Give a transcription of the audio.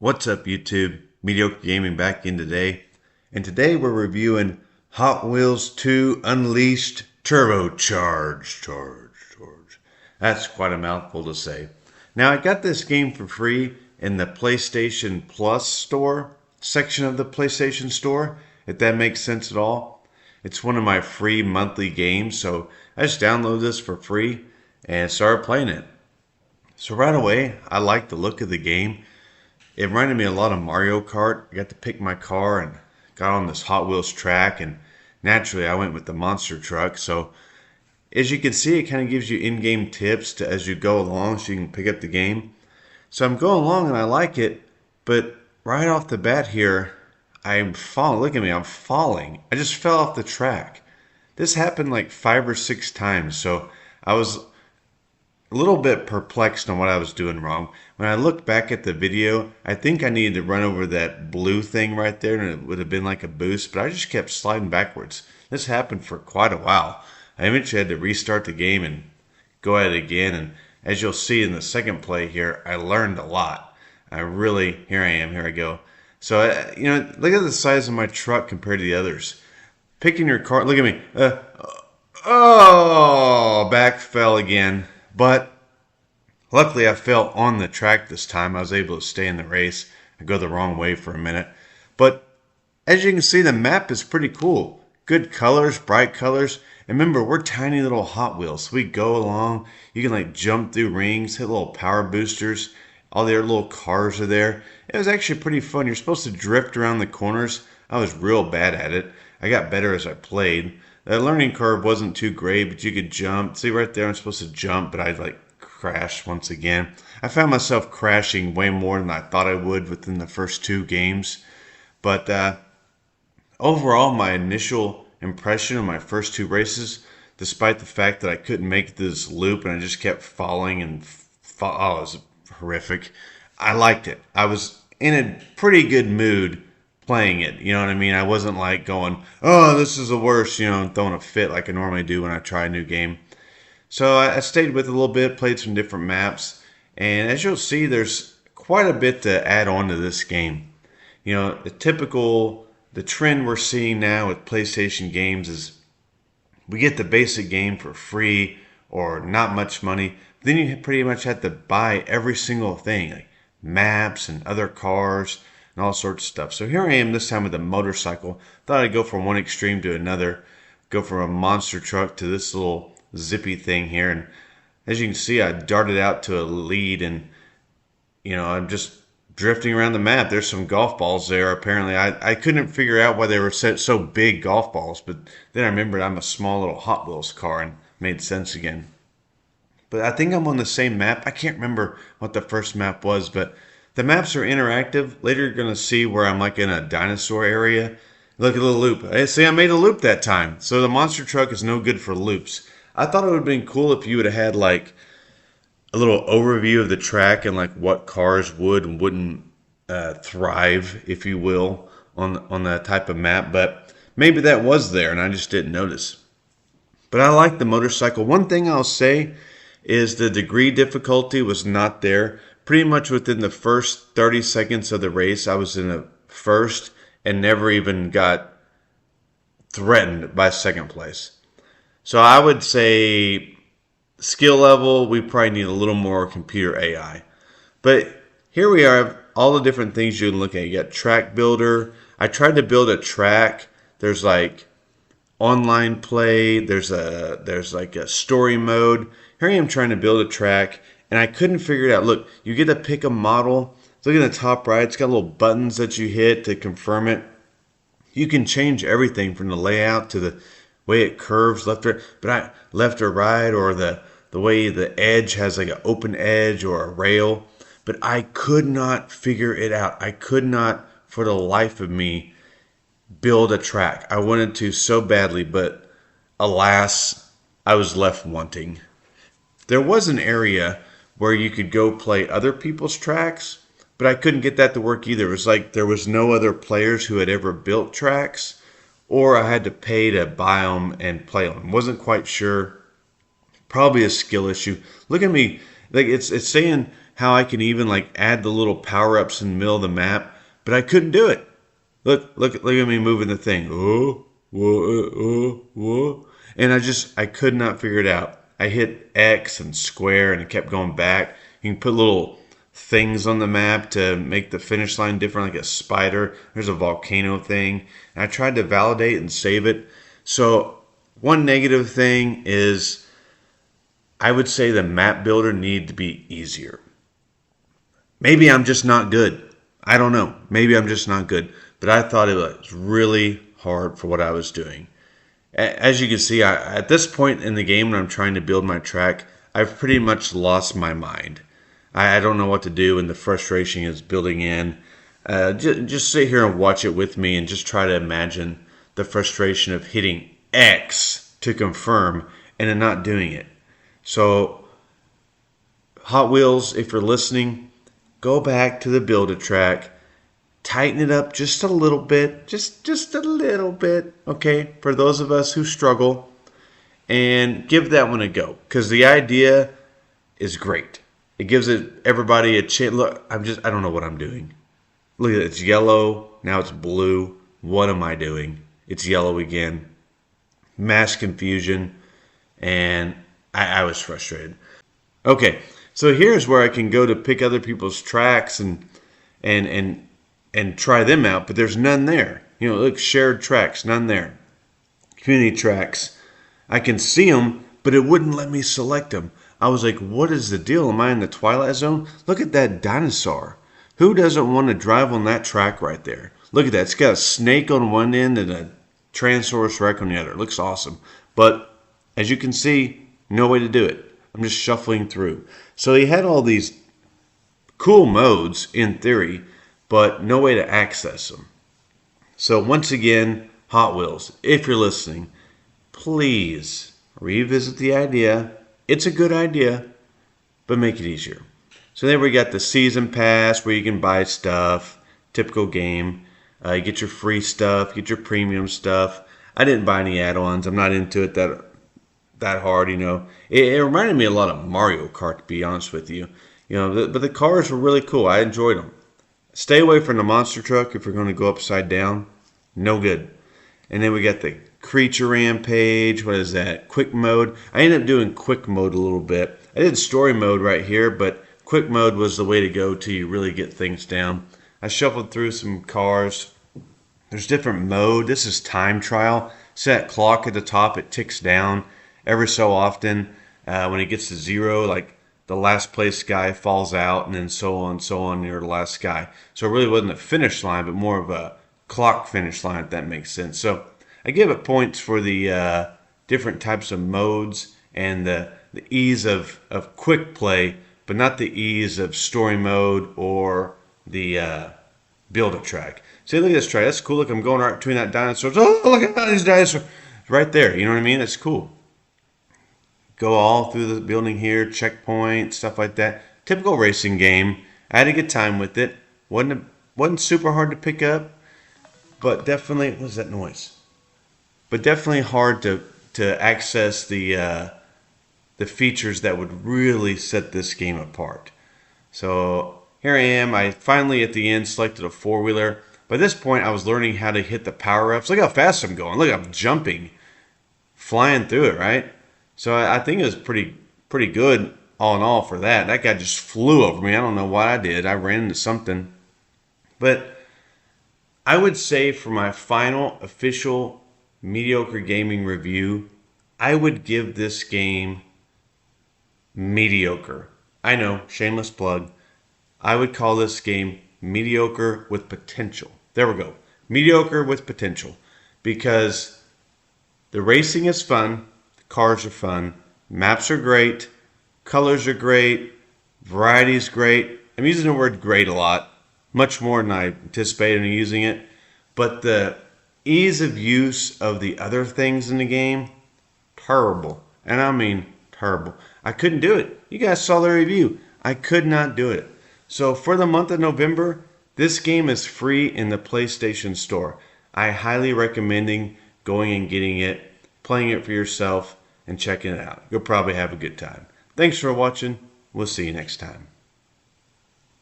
What's up, YouTube? Mediocre Gaming back in today. And today we're reviewing Hot Wheels 2 Unleashed Turbocharged. Charge. That's quite a mouthful to say. Now, I got this game for free in the PlayStation Plus store section of the PlayStation Store, if that makes sense at all. It's one of my free monthly games, so I just downloaded this for free and started playing it. So right away, I like the look of the game. It reminded me a lot of Mario Kart. I got to pick my car and got on this Hot Wheels track, and naturally I went with the monster truck. So as you can see, it kind of gives you in-game tips as you go along so you can pick up the game. So I'm going along and I like it, but right off the bat here, I'm falling. Look at me, I'm falling. I just fell off the track. This happened like 5 or 6 times, so I was a little bit perplexed on what I was doing wrong. When I looked back at the video, I think I needed to run over that blue thing right there and it would have been like a boost, but I just kept sliding backwards. This happened for quite a while. I eventually had to restart the game and go at it again, and as you'll see in the second play here, I learned a lot. Here I am, here I go. So, look at the size of my truck compared to the others. Picking your car, look at me. Back fell again. But luckily I fell on the track this time. I was able to stay in the race and go the wrong way for a minute. But as you can see, the map is pretty cool. Good colors, bright colors. And remember, we're tiny little Hot Wheels. We go along. You can like jump through rings, hit little power boosters. All their little cars are there. It was actually pretty fun. You're supposed to drift around the corners. I was real bad at it. I got better as I played. The learning curve wasn't too great, but you could jump. See right there, I'm supposed to jump, but I'd like crash once again. I found myself crashing way more than I thought I would within the first 2 games. But overall, my initial impression of my first 2 races, despite the fact that I couldn't make this loop and I just kept falling and it was horrific. I liked it. I was in a pretty good mood playing it. You know what I mean? I wasn't like going, oh, this is the worst, throwing a fit like I normally do when I try a new game. So I stayed with it a little bit, played some different maps, and as you'll see, there's quite a bit to add on to this game. The trend we're seeing now with PlayStation games is we get the basic game for free or not much money. Then you pretty much have to buy every single thing, like maps and other cars and all sorts of stuff. So here I am this time with a motorcycle. Thought I'd go from one extreme to another, go from a monster truck to this little zippy thing here. And as you can see, I darted out to a lead, and I'm just drifting around the map. There's some golf balls there. Apparently, I couldn't figure out why they were so big golf balls, but then I remembered I'm a small little Hot Wheels car and made sense again. But I think I'm on the same map. I can't remember what the first map was, but the maps are interactive. Later you're going to see where I'm like in a dinosaur area. Look at the loop. Hey, see, I made a loop that time. So the monster truck is no good for loops. I thought it would have been cool if you would have had like a little overview of the track and like what cars would and wouldn't thrive, if you will, on that type of map. But maybe that was there and I just didn't notice. But I like the motorcycle. One thing I'll say is the degree difficulty was not there. Pretty much within the first 30 seconds of the race, I was in the first and never even got threatened by second place. So I would say skill level, we probably need a little more computer AI. But here we are, all the different things you can look at. You got track builder. I tried to build a track. There's like online play. There's like a story mode. Here I am trying to build a track, and I couldn't figure it out. Look, you get to pick a model. Look at the top right. It's got little buttons that you hit to confirm it. You can change everything from the layout to the way it curves left or right, or the way the edge has like an open edge or a rail. But I could not figure it out. I could not, for the life of me, build a track. I wanted to so badly, but alas, I was left wanting. There was an area where you could go play other people's tracks, but I couldn't get that to work either. It was like there was no other players who had ever built tracks, or I had to pay to buy them and play them. Wasn't quite sure. Probably a skill issue. Look at me. Like it's saying how I can even like add the little power-ups in the middle of the map, but I couldn't do it. Look at me moving the thing. Oh, whoa, whoa. And I could not figure it out. I hit X and square and it kept going back. You can put little things on the map to make the finish line different, like a spider. There's a volcano thing. And I tried to validate and save it. So one negative thing is I would say the map builder needed to be easier. Maybe I'm just not good. I don't know. Maybe I'm just not good. But I thought it was really hard for what I was doing. As you can see, at this point in the game when I'm trying to build my track, I've pretty much lost my mind. I don't know what to do, and the frustration is building in. Just sit here and watch it with me and just try to imagine the frustration of hitting X to confirm and then not doing it. So, Hot Wheels, if you're listening, go back to the Build-A-Track. Tighten it up just a little bit, just a little bit, okay, for those of us who struggle, and give that one a go, because the idea is great. It gives everybody a chance. Look, I don't know what I'm doing. Look at it, it's yellow, now it's blue. What am I doing? It's yellow again. Mass confusion, and I was frustrated. Okay, so here's where I can go to pick other people's tracks and try them out, but there's none there. Look, shared tracks, none there. Community tracks, I can see them, but it wouldn't let me select them. I was like, what is the deal? Am I in the Twilight Zone? Look at that dinosaur. Who doesn't want to drive on that track right there? Look at that. It's got a snake on one end and a Tyrannosaurus Rex on the other. It looks awesome. But as you can see, no way to do it. I'm just shuffling through. So he had all these cool modes in theory, but no way to access them. So once again, Hot Wheels, if you're listening, please revisit the idea. It's a good idea, but make it easier. So then we got the season pass where you can buy stuff, typical game. You get your free stuff, get your premium stuff. I didn't buy any add-ons. I'm not into it that hard, It reminded me a lot of Mario Kart, to be honest with you. But the cars were really cool. I enjoyed them. Stay away from the monster truck if you're going to go upside down. No good. And then we got the creature rampage. What is that? Quick mode. I ended up doing quick mode a little bit. I did story mode right here, but quick mode was the way to go till you really get things down. I shuffled through some cars. There's different mode. This is time trial. See that clock at the top? It ticks down every so often. When it gets to 0, like the last place guy falls out, and then so on near the last guy. So it really wasn't a finish line, but more of a clock finish line, if that makes sense. So I give it points for the different types of modes and the ease of quick play, but not the ease of story mode or the Build-A-Track. See, look at this track. That's cool. Look, I'm going right between that dinosaurs. Oh, look at these dinosaurs. Right there. You know what I mean? That's cool. Go all through the building here, checkpoint, stuff like that. Typical racing game. I had a good time with it. Wasn't super hard to pick up, but definitely, what is that noise? But definitely hard to access the features that would really set this game apart. So here I am. I finally at the end selected a 4-wheeler. By this point, I was learning how to hit the power-ups. Look how fast I'm going. Look, I'm jumping, flying through it, right? So I think it was pretty good all in all for that. That guy just flew over me. I don't know what I did. I ran into something. But I would say for my final official mediocre gaming review, I would give this game mediocre. I know, shameless plug. I would call this game mediocre with potential. There we go. Mediocre with potential. Because the racing is fun. The cars are fun. Maps are great. Colors are great. Variety is great. I'm using the word great a lot. Much more than I anticipated in using it. But the ease of use of the other things in the game, terrible. And I mean terrible. I couldn't do it. You guys saw the review. I could not do it. So for the month of November, this game is free in the PlayStation Store. I highly recommend going and getting it, playing it for yourself, and checking it out. You'll probably have a good time. Thanks for watching. We'll see you next time.